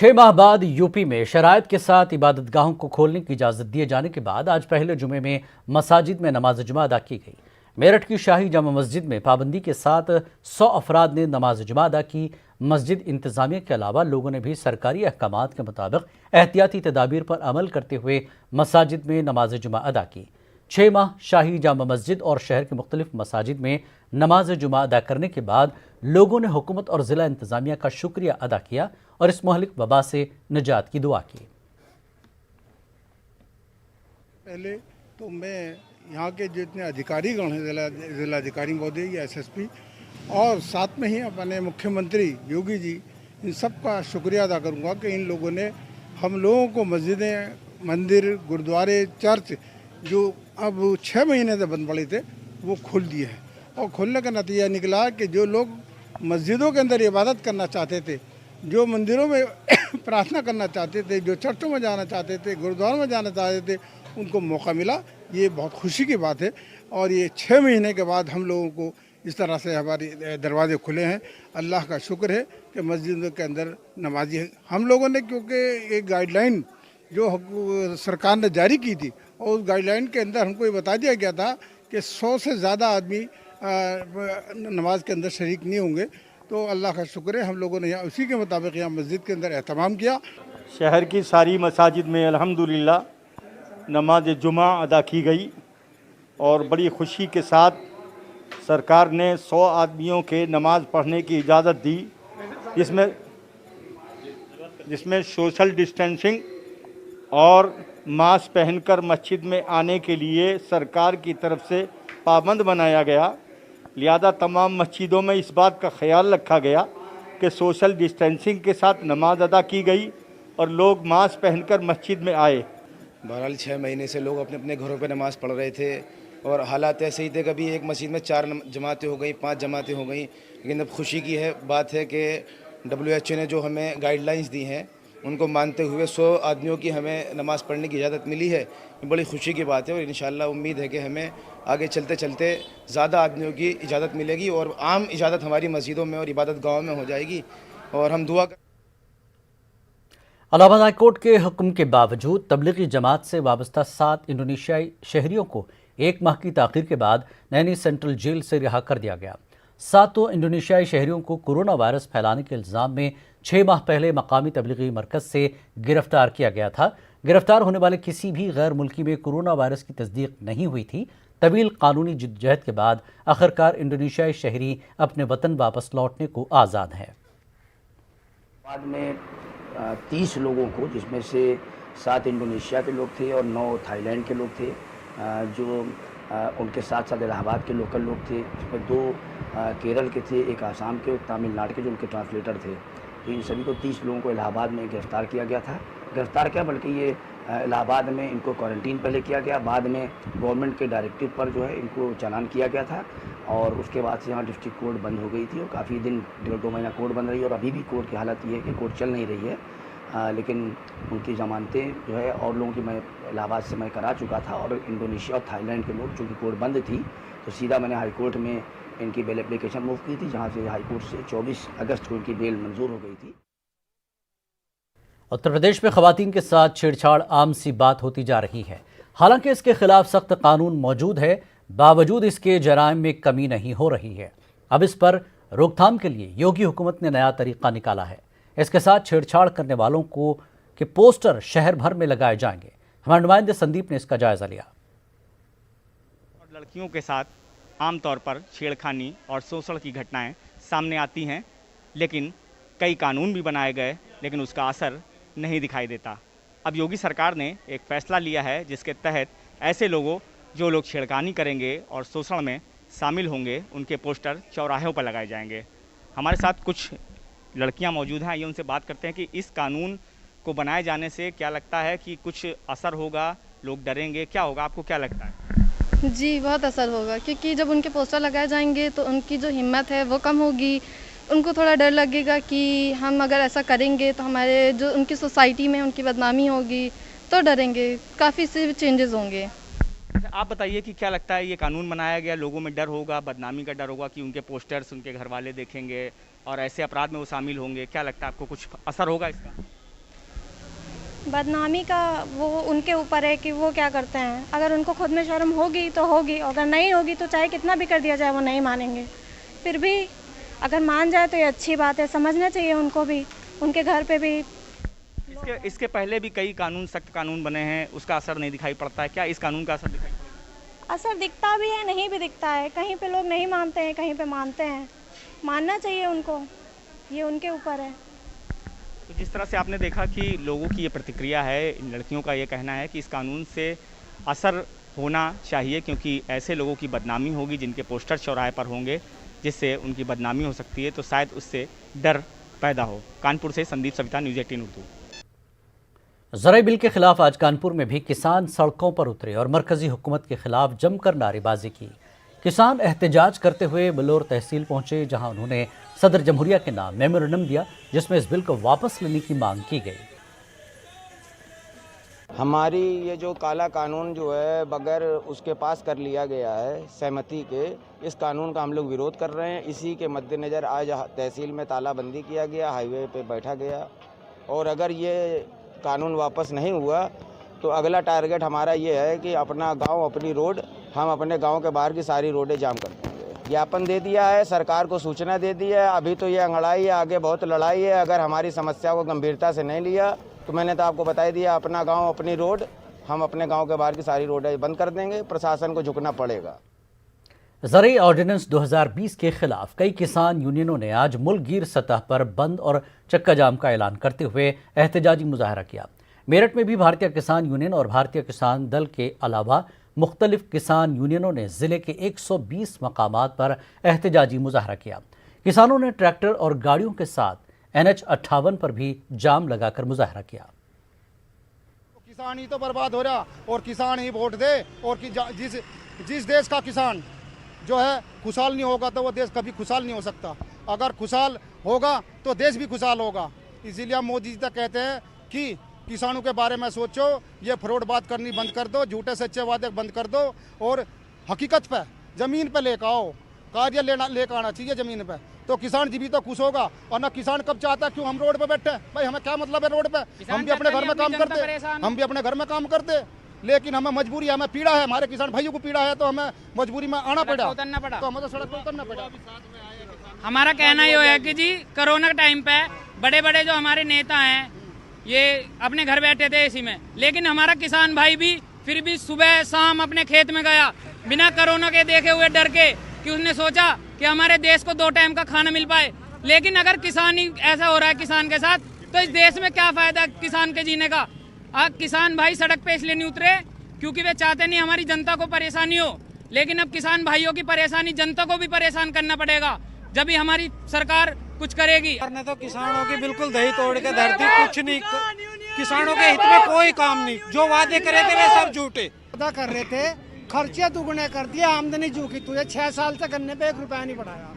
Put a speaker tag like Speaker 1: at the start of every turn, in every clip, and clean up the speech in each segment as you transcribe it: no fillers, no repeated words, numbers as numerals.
Speaker 1: 6 माह बाद यूपी में शराइत के साथ इबादतगाहों को खोलने की इजाज़त दिए जाने के बाद आज पहले जुमे में मसाजिद में नमाज जुमा अदा की गई। मेरठ की शाही जामा मस्जिद में पाबंदी के साथ 100 अफराद ने नमाज जुमा अदा की। मस्जिद इंतजामिया के अलावा लोगों ने भी सरकारी अहकामात के मुताबिक एहतियाती तदाबीर पर अमल करते हुए मसाजिद में नमाज जुमा अदा की। 6 माह शाही जामा मस्जिद और शहर के मुख्तलिफ मसाजिद में नमाज जुमा अदा करने के बाद लोगों ने हुकूमत और ज़िला इंतजामिया का शुक्रिया अदा किया और इस महलिक वबा से निजात की दुआ की।
Speaker 2: पहले तो मैं यहाँ के जितने अधिकारीगण हैं, जिला अधिकारी महोदय या एसएसपी और साथ में ही अपने मुख्यमंत्री योगी जी, इन सब का शुक्रिया अदा करूँगा कि इन लोगों ने हम लोगों को मस्जिदें, मंदिर, गुरुद्वारे, चर्च जो अब 6 महीने से बंद पड़े थे वो खोल दिए हैं। और खोलने का नतीजा निकला कि जो लोग मस्जिदों के अंदर इबादत करना चाहते थे, जो मंदिरों में प्रार्थना करना चाहते थे, जो चर्चों में जाना चाहते थे, गुरुद्वारों में जाना चाहते थे, उनको मौका मिला। ये बहुत खुशी की बात है और ये 6 महीने के बाद हम लोगों को इस तरह से हमारे दरवाजे खुले हैं। अल्लाह का शुक्र है कि मस्जिदों के अंदर नमाजी हम लोगों ने, क्योंकि एक गाइडलाइन जो सरकार ने जारी की थी और उस गाइडलाइन के अंदर हमको ये बता दिया गया था कि 100 से ज़्यादा आदमी नमाज के अंदर शरीक नहीं होंगे। तो अल्लाह का शुक्र है हम लोगों ने यहाँ उसी के मुताबिक यहाँ मस्जिद के अंदर एहतमाम किया।
Speaker 3: शहर की सारी मसाजिद में अल्हम्दुलिल्लाह नमाज जुमा अदा की गई और बड़ी खुशी के साथ सरकार ने 100 आदमियों के नमाज पढ़ने की इजाज़त दी, जिसमें सोशल डिस्टेंसिंग और मास्क पहनकर मस्जिद में आने के लिए सरकार की तरफ से पाबंद बनाया गया। लिहाजा तमाम मस्जिदों में इस बात का ख्याल रखा गया कि सोशल डिस्टेंसिंग के साथ नमाज अदा की गई और लोग मास्क पहनकर मस्जिद में आए।
Speaker 4: बहरहाल 6 महीने से लोग अपने अपने घरों पर नमाज़ पढ़ रहे थे और हालात ऐसे ही थे, कभी एक मस्जिद में 4 जमातें हो गई, 5 जमातें हो गई। लेकिन अब खुशी की बात है कि WHO ने जो हमें गाइडलाइंस दी हैं उनको मानते हुए 100 आदमियों की हमें नमाज़ पढ़ने की इजाज़त मिली है। बड़ी खुशी की बात है और इंशाअल्लाह उम्मीद है कि हमें आगे चलते चलते ज़्यादा आदमियों की इजाज़त मिलेगी और आम इजाज़त हमारी मस्जिदों में और इबादत गाहों में हो जाएगी। और हम दुआ
Speaker 1: इलाहाबाद हाई कोर्ट के हुक्म के बावजूद तबलीगी जमात से वाबस्ता 7 इंडोनेशियाई शहरियों को 1 माह की ताख़ीर के बाद नैनी सेंट्रल जेल से रिहा कर दिया गया। 7 इंडोनेशियाई शहरियों को कोरोना वायरस फैलाने के इल्ज़ाम में 6 माह पहले मकामी तबलीगी मरकज़ से गिरफ्तार किया गया था। गिरफ्तार होने वाले किसी भी गैर मुल्की में कोरोना वायरस की तस्दीक नहीं हुई थी। तवील कानूनी जिद्दोजहद के बाद आखिरकार इंडोनेशियाई शहरी अपने वतन वापस लौटने को आज़ाद हैं।
Speaker 5: बाद में 30 लोगों को, जिसमें से 7 इंडोनेशिया के लोग थे और 9 थाईलैंड के लोग थे, जो उनके साथ साथ इलाहाबाद के लोकल लोग थे, जिसमें 2 केरल के थे, एक आसाम के, तमिलनाडु के जो उनके ट्रांसलेटर थे। तो इन सभी को 30 लोगों को इलाहाबाद में गिरफ़्तार किया गया था। गिरफ़्तार क्या बल्कि ये इलाहाबाद में इनको क्वारंटीन पहले किया गया, बाद में गवर्नमेंट के डायरेक्टिव पर जो है इनको चालान किया गया था और उसके बाद से यहाँ डिस्ट्रिक्ट कोर्ट बंद हो गई थी और काफ़ी दिन 1.5-2 महीना कोर्ट बंद रही और अभी भी कोर्ट की हालत ये है कि कोर्ट चल नहीं रही है। लेकिन उनकी ज़मानतें जो है और लोगों की मैं इलाहाबाद से मैं करा चुका था और इंडोनेशिया और थाईलैंड के लोग, चूँकि कोर्ट बंद थी तो सीधा मैंने हाई कोर्ट में इनकी बेल एप्लीकेशन मूव की थी, जहाँ से हाई कोर्ट से 24 अगस्त को इनकी बेल मंजूर हो गई थी।
Speaker 1: उत्तर प्रदेश में ख़वातीन के साथ छेड़छाड़ आम सी बात होती जा रही है। हालांकि इसके खिलाफ सख्त कानून मौजूद है, बावजूद इसके जराइम में कमी नहीं हो रही है। अब इस पर रोकथाम के लिए योगी हुकूमत ने नया तरीका निकाला है। इसके साथ छेड़छाड़ करने वालों को के पोस्टर शहर भर में लगाए जाएंगे। हमारे नुमाइंदे संदीप ने इसका जायजा लिया।
Speaker 6: लड़कियों के साथ आमतौर पर छेड़खानी और शोषण की घटनाएं सामने आती हैं, लेकिन कई कानून भी बनाए गए, लेकिन उसका असर नहीं दिखाई देता। अब योगी सरकार ने एक फैसला लिया है जिसके तहत ऐसे लोगों जो लोग छेड़खानी करेंगे और शोषण में शामिल होंगे, उनके पोस्टर चौराहों पर लगाए जाएंगे। हमारे साथ कुछ लड़कियां मौजूद हैं, आइए उनसे बात करते हैं कि इस कानून को बनाए जाने से क्या लगता है कि कुछ असर होगा, लोग डरेंगे, क्या होगा, आपको क्या लगता है?
Speaker 7: जी बहुत असर होगा, क्योंकि जब उनके पोस्टर लगाए जाएंगे तो उनकी जो हिम्मत है वो कम होगी। उनको थोड़ा डर लगेगा कि हम अगर ऐसा करेंगे तो हमारे जो उनकी सोसाइटी में उनकी बदनामी होगी, तो डरेंगे। काफ़ी से चेंजेस होंगे।
Speaker 6: आप बताइए कि क्या लगता है, ये कानून बनाया गया, लोगों में डर होगा, बदनामी का डर होगा कि उनके पोस्टर्स उनके घर वाले देखेंगे और ऐसे अपराध में वो शामिल होंगे, क्या लगता है आपको, कुछ असर होगा इसका?
Speaker 8: बदनामी का वो उनके ऊपर है कि वो क्या करते हैं। अगर उनको खुद में शर्म होगी तो होगी, अगर नहीं होगी तो चाहे कितना भी कर दिया जाए वो नहीं मानेंगे। फिर भी अगर मान जाए तो ये अच्छी बात है, समझना चाहिए उनको भी, उनके घर पे भी।
Speaker 6: इसके पहले भी कई कानून, सख्त कानून बने हैं, उसका असर नहीं दिखाई पड़ता है। क्या इस कानून का असर दिखाई पड़ता है?
Speaker 8: असर दिखता भी है, नहीं भी दिखता है। कहीं पे लोग नहीं मानते हैं, कहीं पे मानते हैं। मानना चाहिए उनको, ये उनके ऊपर है।
Speaker 6: तो जिस तरह से आपने देखा कि लोगों की ये प्रतिक्रिया है, इन लड़कियों का ये कहना है कि इस कानून से असर होना चाहिए, क्योंकि ऐसे लोगों की बदनामी होगी जिनके पोस्टर चौराहे पर होंगे, जिससे उनकी बदनामी हो सकती है, तो शायद उससे डर पैदा हो। कानपुर से संदीप सविता, न्यूज़ 18 उर्दू।
Speaker 1: ज़राई बिल के खिलाफ आज कानपुर में भी किसान सड़कों पर उतरे और मरकजी हुकूमत के खिलाफ जमकर नारेबाजी की। किसान एहतजाज करते हुए बिलोर तहसील पहुंचे, जहां उन्होंने सदर जमहूरिया के नाम मेमोरेंडम दिया, जिसमें इस बिल को वापस लेने की मांग की गई।
Speaker 9: हमारी ये जो काला कानून जो है बगैर उसके पास कर लिया गया है सहमति के, इस कानून का हम लोग विरोध कर रहे हैं। इसी के मद्देनज़र आज तहसील में तालाबंदी किया गया, हाईवे पे बैठा गया, और अगर ये कानून वापस नहीं हुआ तो अगला टारगेट हमारा ये है कि अपना गांव अपनी रोड, हम अपने गांव के बाहर की सारी रोडें जाम कर देंगे। ज्ञापन दे दिया है, सरकार को सूचना दे दी है। अभी तो ये अंगड़ाई है, आगे बहुत लड़ाई है। अगर हमारी समस्या को गंभीरता से नहीं लिया तो मैंने तो आपको बता ही दिया, अपना गांव अपनी रोड, हम अपने गांव के बाहर की सारी रोडें बंद कर देंगे। प्रशासन को झुकना पड़ेगा।
Speaker 1: ज़राई ऑर्डिनेंस 2020 के खिलाफ कई किसान यूनियनों ने आज मुल्कगीर सतह पर बंद और चक्का जाम का ऐलान करते हुए एहतजाजी मुजाहरा किया। मेरठ में भी भारतीय किसान यूनियन और भारतीय किसान दल के अलावा मुख्तलिफ किसान यूनियनों ने जिले के 120 मकामात पर एहतजाजी मुजाहरा किया। किसानों ने ट्रैक्टर और गाड़ियों के साथ NH-58 पर भी जाम लगाकर मुजाहरा किया।
Speaker 10: किसान ही तो बर्बाद हो रहा, और किसान ही वोट दे, और जिस देश का किसान जो है खुशहाल नहीं होगा तो वो देश कभी खुशहाल नहीं हो सकता। अगर खुशहाल होगा तो देश भी खुशहाल होगा। इसीलिए हम मोदी जी तक कहते हैं कि किसानों के बारे में सोचो, ये फ्रॉड बात करनी बंद कर दो, झूठे सच्चे वादे बंद कर दो, और हकीकत पे ज़मीन पे लेकर आओ, कार्य लेकर आना चाहिए ज़मीन पे, तो किसान जी भी तो खुश होगा। और ना किसान कब चाहता है क्यों हम रोड पे बैठे, भाई हमें क्या मतलब है रोड पे, हम भी अपने घर में काम करते, लेकिन हमें मजबूरी है, हमें पीड़ा है, हमारे किसान भाइयों को पीड़ा है, तो हमें मजबूरी में आना पड़ा, तो हमें तो सड़क पर उतरना पड़ा।
Speaker 11: हमारा कहना ये है कि जी कोरोना के टाइम पे बड़े बड़े जो हमारे नेता हैं ये अपने घर बैठे थे इसी में, लेकिन हमारा किसान भाई भी फिर भी सुबह शाम अपने खेत में गया बिना कोरोना के देखे हुए, डर के, कि उसने सोचा कि हमारे देश को 2 टाइम का खाना मिल पाए। लेकिन अगर किसान ही ऐसा हो रहा है किसान के साथ, तो इस देश में क्या फायदा किसान के जीने का। आज किसान भाई सड़क पे इसलिए नहीं उतरे क्योंकि वे चाहते नहीं हमारी जनता को परेशानी हो, लेकिन अब किसान भाइयों की परेशानी जनता को भी परेशान करना पड़ेगा, जब भी हमारी सरकार कुछ करेगी।
Speaker 12: ने तो किसानों की बिल्कुल दही तोड़ के धरती, कुछ नहीं, किसानों के हित में कोई काम नहीं, जो वादे करे थे वे सब झूठे
Speaker 13: वादा कर रहे थे, खर्चे दुगने कर दिए, आमदनी झूठी। तुझे 6 साल से गन्ने पे 1 रुपया नहीं बढ़ाया,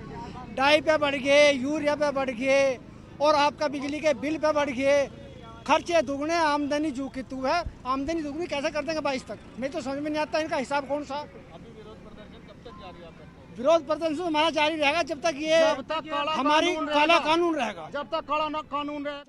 Speaker 13: डाई पे बढ़ गए, यूरिया पे बढ़ गए, और आपका बिजली के बिल पे बढ़ गए। खर्चे दुगने, आमदनी झूठी। तू है आमदनी दुगनी कैसे कर देंगे 22 तक, मैं तो समझ में नहीं आता इनका हिसाब कौन सा। विरोध प्रदर्शन हमारा जारी रहेगा जब तक ये हमारी काला कानून रहेगा, जब तक काला कानून रहेगा।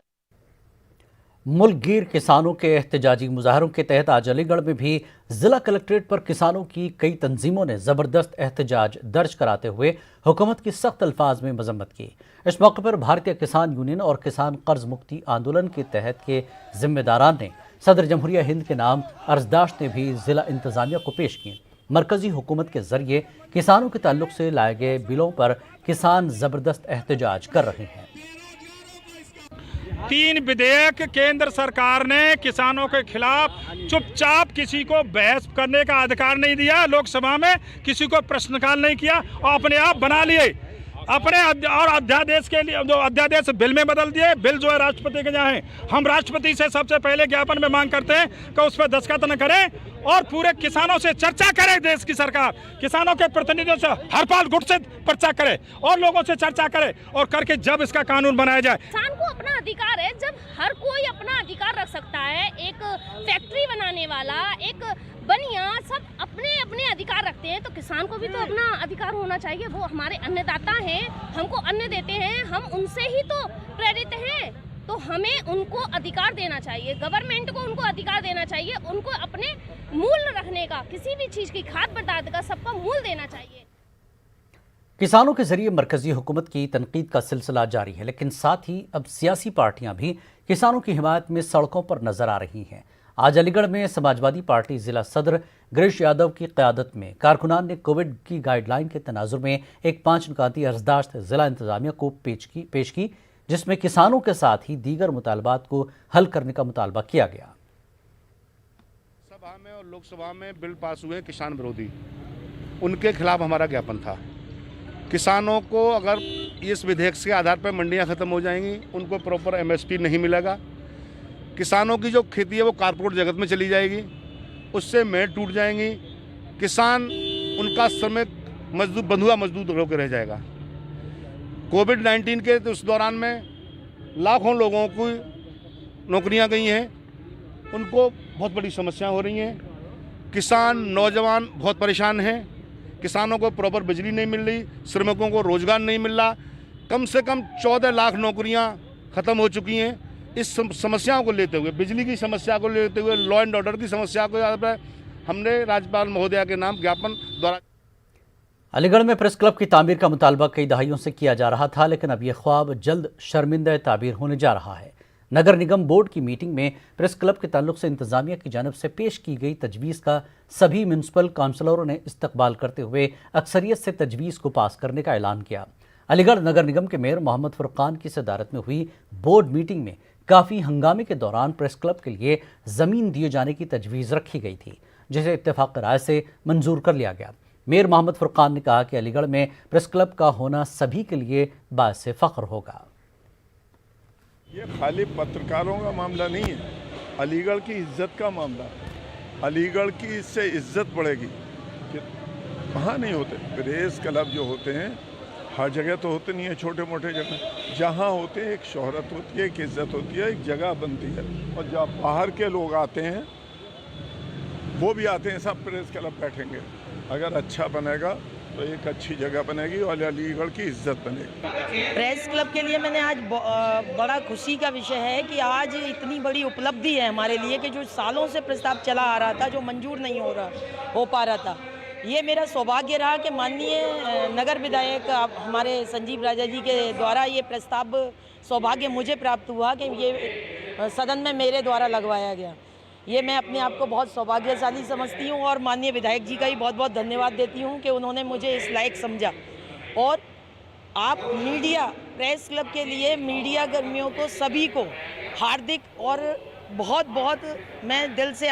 Speaker 1: मुल्कगीर किसानों के एहतजाजी मुजाहरों के तहत आज अलीगढ़ में भी जिला कलेक्ट्रेट पर किसानों की कई तंजीमों ने जबरदस्त एहतजाज दर्ज कराते हुए हुकूमत की सख्त अल्फाज में मजम्मत की। इस मौके पर भारतीय किसान यूनियन और किसान कर्ज मुक्ति आंदोलन के तहत के जिम्मेदारान ने सदर जमहूरिया हिंद के नाम अर्जदाश्तें भी जिला इंतजामिया को पेश की। मरकजी हुकूमत के जरिए किसानों के ताल्लुक से लाए गए बिलों पर किसान जबरदस्त एहतजाज कर रहे हैं।
Speaker 14: 3 विधेयक केंद्र सरकार ने किसानों के खिलाफ चुपचाप, किसी को बहस करने का अधिकार नहीं दिया, लोकसभा में किसी को प्रश्नकाल नहीं किया, और अपने आप बना लिए अपने, और अध्यादेश के लिए जो अध्यादेश बिल में बदल दिए। बिल जो है राष्ट्रपति के यहाँ है। हम राष्ट्रपति से सबसे पहले ज्ञापन में मांग करते हैं कि उस पर दस्तखत न करें और पूरे किसानों से चर्चा करे। देश की सरकार किसानों के प्रतिनिधियों से हर पाल गुट से चर्चा करे और लोगों से चर्चा करे, और करके जब इसका कानून बनाया जाए।
Speaker 15: किसान को अपना अधिकार है, जब हर कोई अपना अधिकार रख सकता है, एक फैक्ट्री बनाने वाला, एक बनिया, सब अपने अपने अधिकार रखते हैं, तो किसान को भी तो अपना अधिकार होना चाहिए। वो हमारे अन्नदाता हैं, हमको अन्न देते हैं, हम उनसे ही तो प्रेरित हैं। तो हमें उनको अधिकार देना चाहिए, गवर्नमेंट को उनको अधिकार देना चाहिए, उनको अपने मूल्य रखने का, किसी भी चीज़ की खाद्य पदार्थ का सबका मूल्य देना चाहिए।
Speaker 1: किसानों के जरिए मरकजी हुकूमत की तनकीद का सिलसिला जारी है, लेकिन साथ ही अब सियासी पार्टियां भी किसानों की हिमायत में सड़कों पर नजर आ रही हैं। आज अलीगढ़ में समाजवादी पार्टी जिला सदर गिरीश यादव की क़यादत में कारकुनान ने कोविड की गाइडलाइन के तनाजुर में एक 5 नुकाती अर्जदाश्त जिला इंतजामिया को पेश की, जिसमें किसानों के साथ ही दीगर मुतालबात को हल करने का मुतालबा किया गया।
Speaker 16: सभा में और लोकसभा में बिल पास हुए किसान विरोधी, उनके खिलाफ हमारा ज्ञापन था। किसानों को अगर इस विधेयक के आधार पर मंडियां खत्म हो जाएंगी, उनको प्रॉपर MSP नहीं मिलेगा, किसानों की जो खेती है वो कारपोरेट जगत में चली जाएगी, उससे मेड़ टूट जाएंगी, किसान उनका श्रमिक मजदूर बंधुआ मजदूर होकर रह जाएगा। कोविड-19 के तो उस दौरान में लाखों लोगों की नौकरियां गई हैं, उनको बहुत बड़ी समस्या हो रही हैं। किसान नौजवान बहुत परेशान हैं, किसानों को प्रॉपर बिजली नहीं मिल रही, श्रमिकों को रोजगार नहीं मिल रहा। कम से कम 14 लाख नौकरियां ख़त्म हो चुकी हैं। इस समस्याओं को लेते हुए, बिजली की समस्या को लेते हुए, लॉ एंड ऑर्डर की समस्या को हमने राज्यपाल महोदया के नाम ज्ञापन द्वारा।
Speaker 1: अलीगढ़ में प्रेस क्लब की तामीर का मुतालबा कई दहाइयों से किया जा रहा था, लेकिन अब यह ख्वाब जल्द शर्मिंदा ताबीर होने जा रहा है। नगर निगम बोर्ड की मीटिंग में प्रेस क्लब के ताल्लुक से इंतजामिया की जानब से पेश की गई तजवीज़ का सभी म्यूनसिपल काउंसलरों ने इस्तकबाल करते हुए अक्सरियत से तजवीज़ को पास करने का ऐलान किया। अलीगढ़ नगर निगम के मेयर मोहम्मद फुरकान की सदारत में हुई बोर्ड मीटिंग में काफ़ी हंगामे के दौरान प्रेस क्लब के लिए ज़मीन दिए जाने की तजवीज़ रखी गई थी, जिसे इत्तेफाक राय से मंजूर कर लिया गया। मेयर मोहम्मद फुरकान ने कहा कि अलीगढ़ में प्रेस क्लब का होना सभी के लिए बाइस फ़ख्र होगा।
Speaker 17: ये खाली पत्रकारों का मामला नहीं है, अलीगढ़ की इज्जत का मामला है। अलीगढ़ की इससे इज्जत बढ़ेगी कि वहाँ नहीं होते प्रेस क्लब जो होते हैं, हर जगह तो होते नहीं है, छोटे मोटे जगह जहाँ होते हैं एक शोहरत होती है, एक इज्जत होती है, एक जगह बनती है। और जब बाहर के लोग आते हैं, वो भी आते हैं, सब प्रेस क्लब बैठेंगे। अगर अच्छा बनेगा तो एक अच्छी जगह बनेगी और अलीगढ़ की इज्जत बनेगी।
Speaker 18: प्रेस क्लब के लिए मैंने आज बड़ा खुशी का विषय है कि आज इतनी बड़ी उपलब्धि है हमारे लिए कि जो सालों से प्रस्ताव चला आ रहा था, जो मंजूर नहीं हो पा रहा था, ये मेरा सौभाग्य रहा कि माननीय नगर विधायक हमारे संजीव राजा जी के द्वारा ये प्रस्ताव सौभाग्य मुझे प्राप्त हुआ कि ये सदन में मेरे द्वारा लगवाया गया। ये मैं अपने आप को बहुत सौभाग्यशाली समझती हूँ और माननीय विधायक जी का ही बहुत बहुत धन्यवाद देती हूँ कि उन्होंने मुझे इस लायक समझा। और आप मीडिया, प्रेस क्लब के लिए मीडिया कर्मियों को सभी को हार्दिक और बहुत बहुत मैं दिल से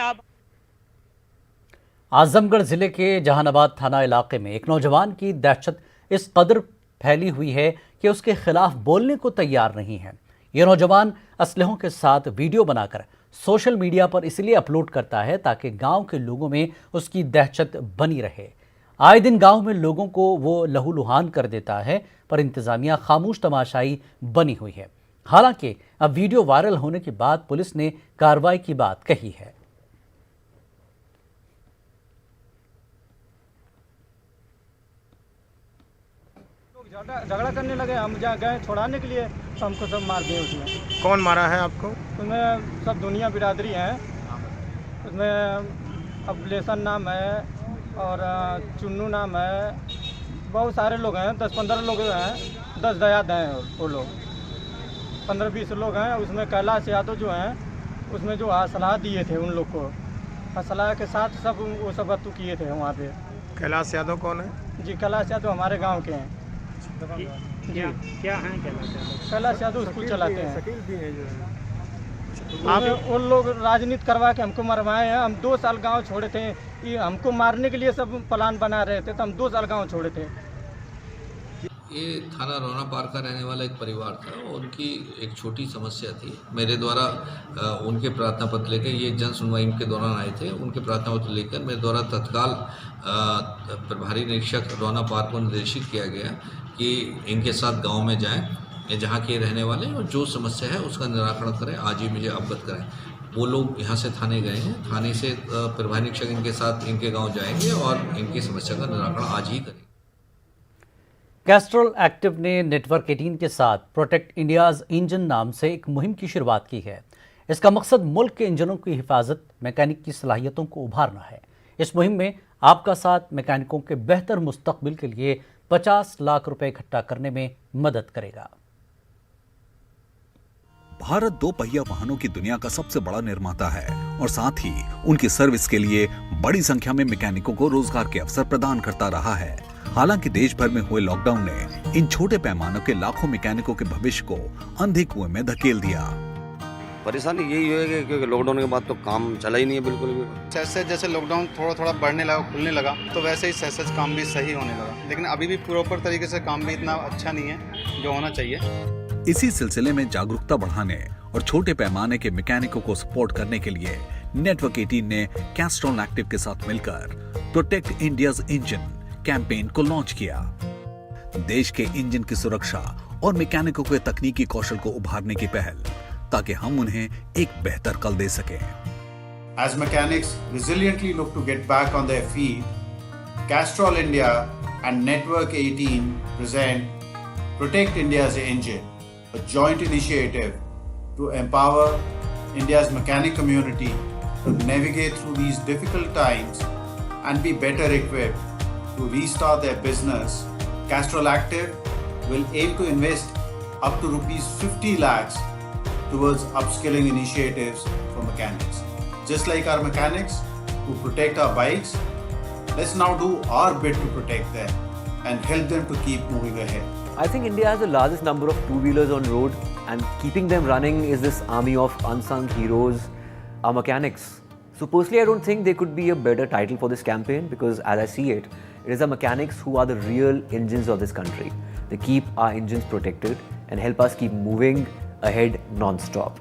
Speaker 1: आजमगढ़ जिले के जहानाबाद थाना इलाके में एक नौजवान की दहशत इस कदर फैली हुई है कि उसके खिलाफ बोलने को तैयार नहीं है। यह नौजवान असलहों के साथ वीडियो बनाकर सोशल मीडिया पर इसलिए अपलोड करता है ताकि गांव के लोगों में उसकी दहशत बनी रहे। आए दिन गांव में लोगों को वो लहूलुहान कर देता है, पर इंतजामिया खामोश तमाशाई बनी हुई है। हालांकि अब वीडियो वायरल होने के बाद पुलिस ने कार्रवाई की बात कही है।
Speaker 12: झगड़ा करने लगे, हम जहाँ गए छुड़ाने के लिए तो हमको सब मार दिए। उसमें
Speaker 16: कौन मारा है आपको?
Speaker 12: उसमें सब दुनिया बिरादरी है, उसमें अबलेसन नाम है और चुन्नू नाम है, बहुत सारे लोग हैं, 10-15 लोग हैं, 10 दयाद हैं वो लोग, 15-20 लोग हैं। उसमें कैलाश यादव जो हैं, उसमें जो असलाह दिए थे उन लोग को, असलाह के साथ सब वो सब अतु किए थे वहाँ पे।
Speaker 16: कैलाश यादव कौन है?
Speaker 12: जी, कैलाश यादव हमारे गांव के हैं।
Speaker 16: क्या हैं
Speaker 12: कैलाश यादव स्कूल चलाते हैं। आप उन लोग राजनीति करवा के हमको मरवाए हैं। हम 2 साल गांव छोड़े थे, ये हमको मारने के लिए सब प्लान बना रहे थे, तो हम 2 साल गांव छोड़े थे।
Speaker 19: ये थाना रोना पार का रहने वाला एक परिवार था, उनकी एक छोटी समस्या थी। मेरे द्वारा उनके प्रार्थना पत्र लेकर, ये जन सुनवाई के दौरान आए थे, उनके प्रार्थना पत्र लेकर मेरे द्वारा तत्काल प्रभारी निरीक्षक रोना पार को निर्देशित किया गया कि इनके साथ गांव में जाएं, या जहां के रहने वाले और जो समस्या है उसका निराकरण करें, आज ही मुझे अवगत कराएं। वो लोग यहाँ से थाने गए हैं, थाने से प्रभारी निरीक्षक इनके साथ इनके गाँव जाएंगे और इनकी समस्या का निराकरण आज ही करेंगे।
Speaker 1: कैस्ट्रॉल एक्टिव ने नेटवर्क 18 के साथ प्रोटेक्ट इंडियाज इंजन नाम से एक मुहिम की शुरुआत की है। इसका मकसद मुल्क के इंजनों की हिफाजत, मैकेनिक की सलाहियतों को उभारना है। इस मुहिम में आपका साथ मैकेनिकों के बेहतर मुस्तकबिल के लिए 50 लाख रुपए इकट्ठा करने में मदद करेगा।
Speaker 20: भारत 2 पहिया वाहनों की दुनिया का सबसे बड़ा निर्माता है और साथ ही उनकी सर्विस के लिए बड़ी संख्या में मैकेनिकों को रोजगार के अवसर प्रदान करता रहा है। हालांकि देश भर में हुए लॉकडाउन ने इन छोटे पैमानों के लाखों मैकेनिकों के भविष्य को अंधे कुएं में धकेल दिया।
Speaker 21: परेशानी यही है कि लॉकडाउन के बाद तो काम चला ही नहीं है बिल्कुल भी।
Speaker 22: जैसे जैसे लॉकडाउन थोड़ा थोड़ा बढ़ने लगा, खुलने लगा, तो वैसे ही सहज काम भी सही होने लगा, लेकिन अभी भी प्रॉपर तरीके से काम भी इतना अच्छा नहीं है जो होना चाहिए।
Speaker 20: इसी सिलसिले में जागरूकता बढ़ाने और छोटे पैमाने के मैकेनिकों को सपोर्ट करने के लिए नेटवर्क 18 ने कैस्ट्रॉल एक्टिव के साथ मिलकर प्रोटेक्ट इंडियाज इंजन कैंपेन को लॉन्च किया। देश के इंजन की सुरक्षा और मैकेनिकों के तकनीकी कौशल को उभारने की पहल, ताकि हम उन्हें एक बेहतर कल दे सकें।
Speaker 23: As mechanics resiliently look to get back on their feet, Castrol India and Network 18 present Protect India's Engine, a joint initiative to empower India's mechanic community to navigate through these difficult times and be better equipped to restart their business. Castrol Active will aim to invest up to rupees 50 lakhs towards upskilling initiatives for mechanics. Just like our mechanics who protect our bikes, let's now do our bit to protect them and help them to keep moving ahead.
Speaker 24: I think India has the largest number of two-wheelers on road, and keeping them running is this army of unsung heroes, our mechanics. So personally, I don't think there could be a better title for this campaign, because as I see it, it is our mechanics who are the real engines of this country. They keep our engines protected and help us keep moving ahead non-stop.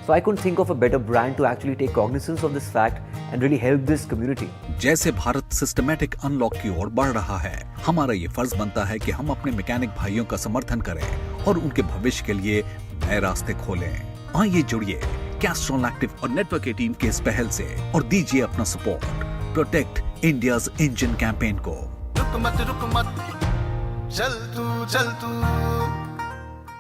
Speaker 24: So I couldn't think of a better brand to actually take cognizance of this fact and really help this community.
Speaker 20: जैसे Bharat systematic unlock की ओर बढ़ रहा है, हमारा ये फर्ज बनता है कि हम अपने मैकेनिक भाइयों का समर्थन करें और उनके भविष्य के लिए नए रास्ते खोलें। आइए जुड़िए कैस्ट्रॉल एक्टिव और नेटवर्क 18 के इस पहल से और दीजिए अपना support protect India's engine campaign को।
Speaker 25: रुक मत चल तू।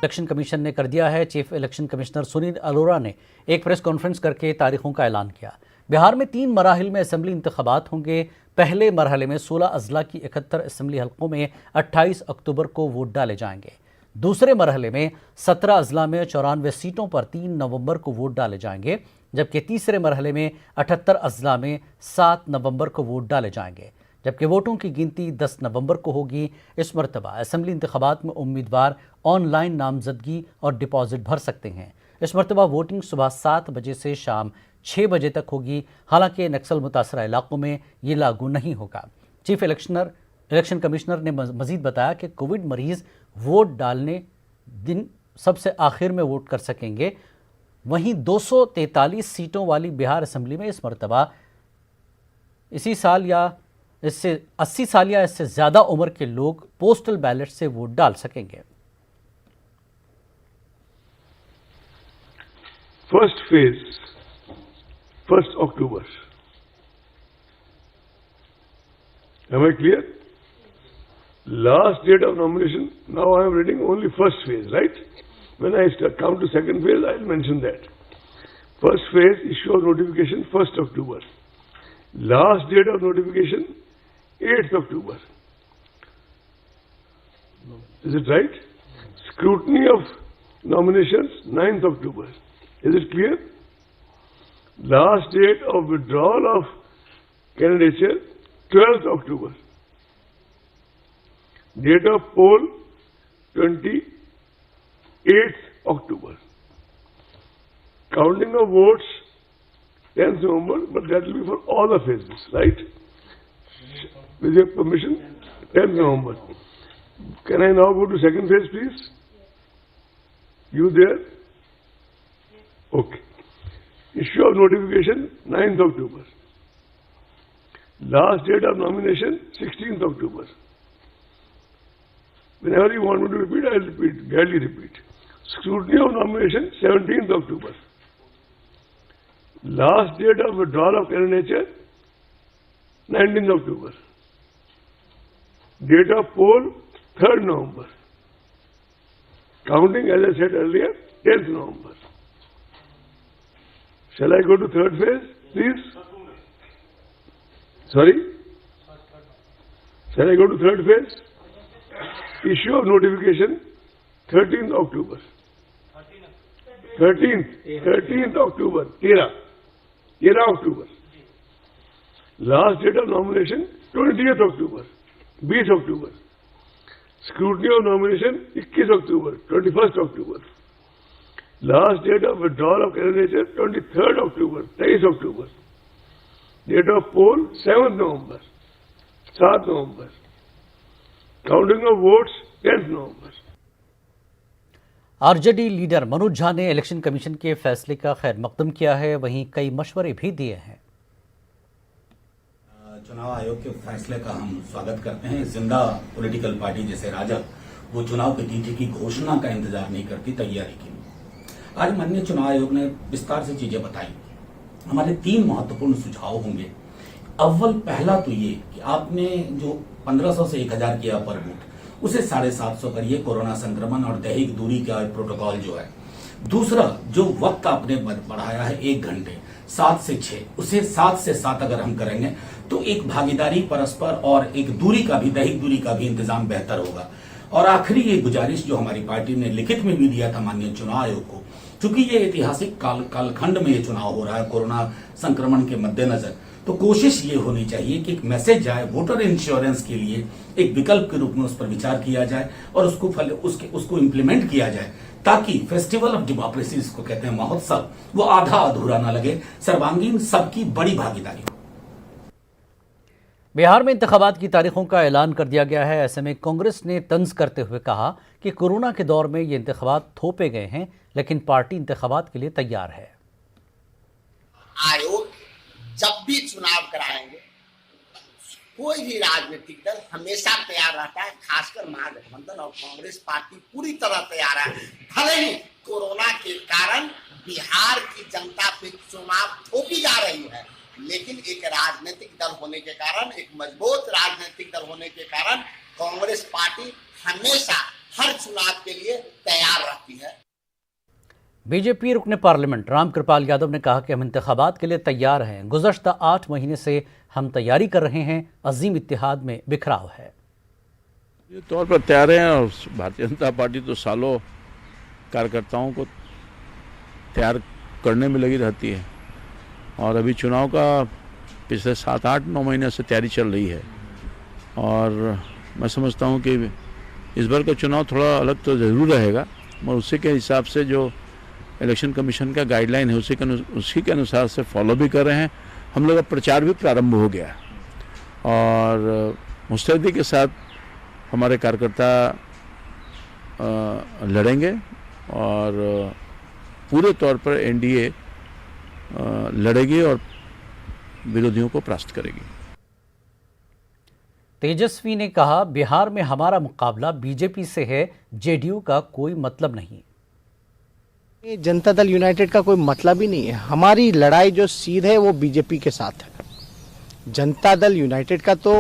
Speaker 1: इलेक्शन कमीशन ने कर दिया है। Chief election commissioner Sunil Arora ने एक प्रेस कॉन्फ्रेंस करके तारीखों का ऐलान किया। बिहार में 3 मराहिल में असेंबली इंतखाबात होंगे। पहले मरहले में 16 अजला की 71 असेंबली हलकों में 28 अक्टूबर को वोट डाले जाएंगे। दूसरे मरहले में 17 अजला में 94 सीटों पर 3 नवंबर को वोट डाले जाएंगे, जबकि तीसरे मरहले में 78 अजला में 7 नवंबर को वोट डाले जाएंगे, जबकि वोटों की गिनती 10 नवंबर को होगी। इस मरतबा असेंबली इंतखाबात में उम्मीदवार ऑनलाइन नामजदगी और डिपॉजिट भर सकते हैं। इस मरतबा वोटिंग सुबह 7 बजे से शाम 6 बजे तक होगी। हालांकि नक्सल मुतासरा इलाकों में ये लागू नहीं होगा। चीफ इलेक्शन कमिश्नर ने मजीद बताया कि कोविड मरीज वोट डालने दिन सबसे आखिर में वोट कर सकेंगे। वहीं 243 सीटों वाली बिहार असेंबली में इस मरतबा इसी साल या इससे 80 साल या इससे ज़्यादा उम्र के लोग पोस्टल बैलेट से वोट डाल सकेंगे।
Speaker 26: First phase 1 October. Am I clear? Last date of nomination, now I am reading only first phase, right? When I come to second phase, I will mention that. First phase, issue of notification 1st October. Last date of notification 8th October. Is it right? Scrutiny of nominations 9th October. Is it clear? Last date of withdrawal of candidature 12th October. Date of poll 28th October. Counting of votes 10th November, but that will be for all the phases, right? With your permission, 10th November. Can I now go to second phase, please? You there? Okay. Issue of notification 9th October. Last date of nomination 16th October. Whenever you want me to repeat, I will repeat, gladly repeat. Scrutiny of nomination 17th October. Last date of withdrawal of candidature 19th October. Date of poll 3rd November. Counting, as I said earlier, 10th November. Shall I go to third phase, please? Sorry? Shall I go to third phase? Issue of notification 13th October. 13th October. 13 October. Last date of nomination 20th October. 20 October. Scrutiny of nomination 21 October. 21st October. Last date of withdrawal of candidature 23rd October. 23 October. Date of poll 7th November. 7 November. Counting of votes 10th November.
Speaker 1: RJD leader Manoj Jha ने election commission के फैसले का खैर मकदम किया है, वहीं कई मशवरे भी दिए हैं।
Speaker 2: चुनाव आयोग के फैसले का हम स्वागत करते हैं। जिंदा पॉलिटिकल पार्टी जैसे राजग वो चुनाव की तिथि की घोषणा का इंतजार नहीं करती, तैयारी की। आज माननीय चुनाव आयोग ने विस्तार से चीजें बताई। हमारे 3 महत्वपूर्ण सुझाव होंगे। अव्वल पहला तो ये कि आपने जो 1500 से 1000 किया पर वोट, उसे 750 करिए, कोरोना संक्रमण और दैहिक दूरी का प्रोटोकॉल जो है। दूसरा, जो वक्त आपने बढ़ाया है 1 घंटे 7 से 6, उसे 7 से 7 अगर हम करेंगे तो एक भागीदारी परस्पर और एक दूरी का भी, दैहिक दूरी का भी इंतजाम बेहतर होगा। और आखिरी ये गुजारिश जो हमारी पार्टी ने लिखित में भी दिया था माननीय चुनाव आयोग को, क्योंकि ये ऐतिहासिक कालखंड में ये चुनाव हो रहा है कोरोना संक्रमण के मद्देनजर, तो कोशिश ये होनी चाहिए कि एक मैसेज जाए वोटर इंश्योरेंस के लिए, एक विकल्प के रूप में उस पर विचार किया जाए और उसको इम्प्लीमेंट किया जाए, ताकि फेस्टिवल ऑफ डेमोक्रेसी जिसको कहते हैं, महोत्सव, वो आधा अधूरा ना लगे, सर्वांगीण सबकी बड़ी भागीदारी हो।
Speaker 1: बिहार में इंतखाबात की तारीखों का ऐलान कर दिया गया है। ऐसे में कांग्रेस ने तंज करते हुए कहा कि कोरोना के दौर में ये इंतखाबात थोपे गए हैं, लेकिन पार्टी इंतखाबात के लिए तैयार है।
Speaker 3: आयोग जब भी चुनाव कराएंगे, कोई भी राजनीतिक दल हमेशा तैयार रहता है, खासकर महागठबंधन और कांग्रेस पार्टी पूरी तरह तैयार है। भले ही कोरोना के कारण बिहार की जनता पे चुनाव थोपी जा रही है, लेकिन एक राजनीतिक दल होने के कारण, एक मजबूत राजनीतिक दल होने के कारण कांग्रेस पार्टी हमेशा हर चुनाव के लिए तैयार रहती है।
Speaker 1: बीजेपी रुकने पार्लियामेंट रामकृपाल यादव ने कहा कि हम इंतखाबात के लिए तैयार हैं। गुज़श्ता 8 महीने से हम तैयारी कर रहे हैं, अजीम इत्तेहाद में बिखराव है।
Speaker 4: ये तौर पर तैयार हैं और भारतीय जनता पार्टी तो सालों कार्यकर्ताओं को तैयार करने में लगी रहती है और अभी चुनाव का पिछले 7-8-9 महीने से तैयारी चल रही है और मैं समझता हूँ कि इस बार का चुनाव थोड़ा अलग तो ज़रूर रहेगा, मगर उसी के हिसाब से जो इलेक्शन कमीशन का गाइडलाइन है उसी के अनुसार से फॉलो भी कर रहे हैं। हम लोग का प्रचार भी प्रारंभ हो गया है और मुस्तैदी के साथ हमारे कार्यकर्ता लड़ेंगे और पूरे तौर पर एनडीए लड़ेगी और विरोधियों को परास्त करेगी।
Speaker 1: तेजस्वी ने कहा, बिहार में हमारा मुकाबला बीजेपी से है, जेडीयू का कोई मतलब नहीं।
Speaker 13: जनता दल यूनाइटेड का कोई मतलब ही नहीं है। हमारी लड़ाई जो सीध है वो बीजेपी के साथ है। जनता दल यूनाइटेड का तो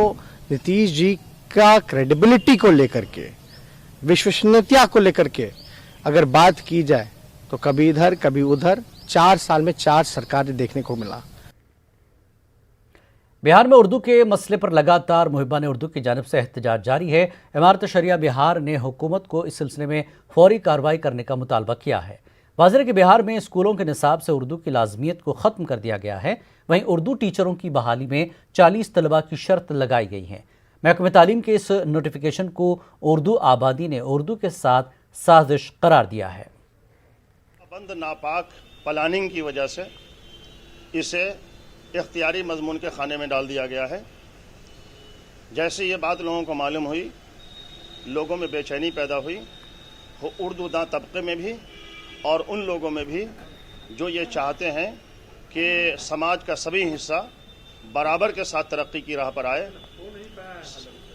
Speaker 13: नीतीश जी का क्रेडिबिलिटी को लेकर के, विश्वसनीयता को लेकर के अगर बात की जाए तो कभी इधर कभी उधर 4 साल में 4 सरकारें देखने को मिला।
Speaker 1: बिहार में उर्दू के मसले पर लगातार मुहिबान उर्दू की जानिब से एहतजाज जारी है। इमारत शरिया बिहार ने हुकूमत को इस सिलसिले में फौरी कार्रवाई करने का मुतालबा किया है। वाज़ेह है कि बिहार में स्कूलों के निसाब से उर्दू की लाजमियत को ख़त्म कर दिया गया है। वहीं उर्दू टीचरों की बहाली में 40 तलबा की शर्त लगाई गई है। महकमे तालीम के इस नोटिफिकेशन को उर्दू आबादी ने उर्दू के साथ साजिश करार दिया है।
Speaker 5: बंद नापाक प्लानिंग की वजह से इसे इख्तियारी मजमून के खाने में डाल दिया गया है। जैसे ये बात लोगों को मालूम हुई, लोगों में बेचैनी पैदा हुई, उर्दू दां तबके में भी और उन लोगों में भी जो ये चाहते हैं कि समाज का सभी हिस्सा बराबर के साथ तरक्की की राह पर आए।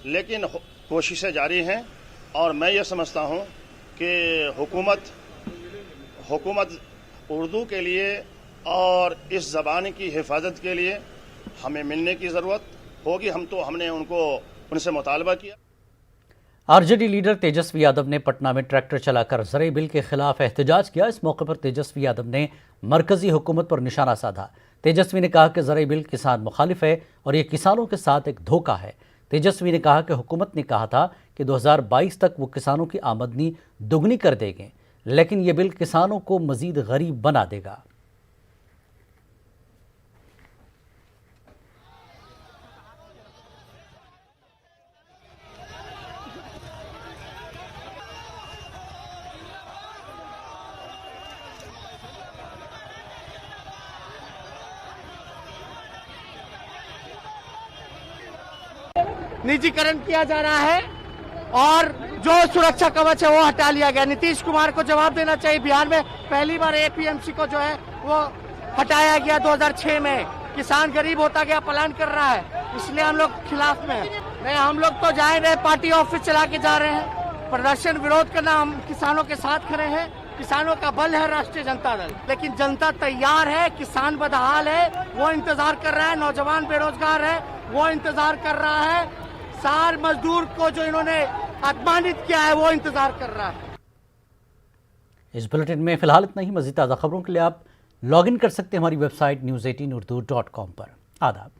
Speaker 5: लेकिन कोशिशें जारी हैं और मैं ये समझता हूँ कि हुकूमत उर्दू के लिए और इस ज़बान की हिफाजत के लिए हमें मिलने की ज़रूरत होगी। हमने उनसे मुतालबा किया।
Speaker 1: आरजेडी लीडर तेजस्वी यादव ने पटना में ट्रैक्टर चलाकर ज़राई बिल के खिलाफ एहतजाज किया। इस मौके पर तेजस्वी यादव ने मरकजी हुकूमत पर निशाना साधा। तेजस्वी ने कहा कि ज़राई बिल किसान मुखालिफ है और ये किसानों के साथ एक धोखा है। तेजस्वी ने कहा कि हुकूमत ने कहा था कि 2022 तक वो किसानों की आमदनी दुगनी कर देंगे, लेकिन ये बिल किसानों को मजीद गरीब बना देगा।
Speaker 13: निजीकरण किया जा रहा है और जो सुरक्षा कवच है वो हटा लिया गया। नीतीश कुमार को जवाब देना चाहिए। बिहार में पहली बार एपीएमसी को जो है वो हटाया गया 2006 में। किसान गरीब होता गया, पलायन कर रहा है, इसलिए हम लोग खिलाफ में हैं। नहीं, हम लोग तो जा रहे, पार्टी ऑफिस चला के जा रहे हैं। प्रदर्शन विरोध करना, हम किसानों के साथ खड़े हैं। किसानों का बल है राष्ट्रीय जनता दल, लेकिन जनता तैयार है। किसान बदहाल है, वो इंतजार कर रहा है। नौजवान बेरोजगार है, वो इंतजार कर रहा है। सार मजदूर को जो इन्होंने अपमानित किया है वो इंतजार कर रहा है।
Speaker 1: इस बुलेटिन में फिलहाल इतना ही। मज़ीद ताज़ा खबरों के लिए आप लॉगिन कर सकते हैं हमारी वेबसाइट news18urdu.com पर। आदाब।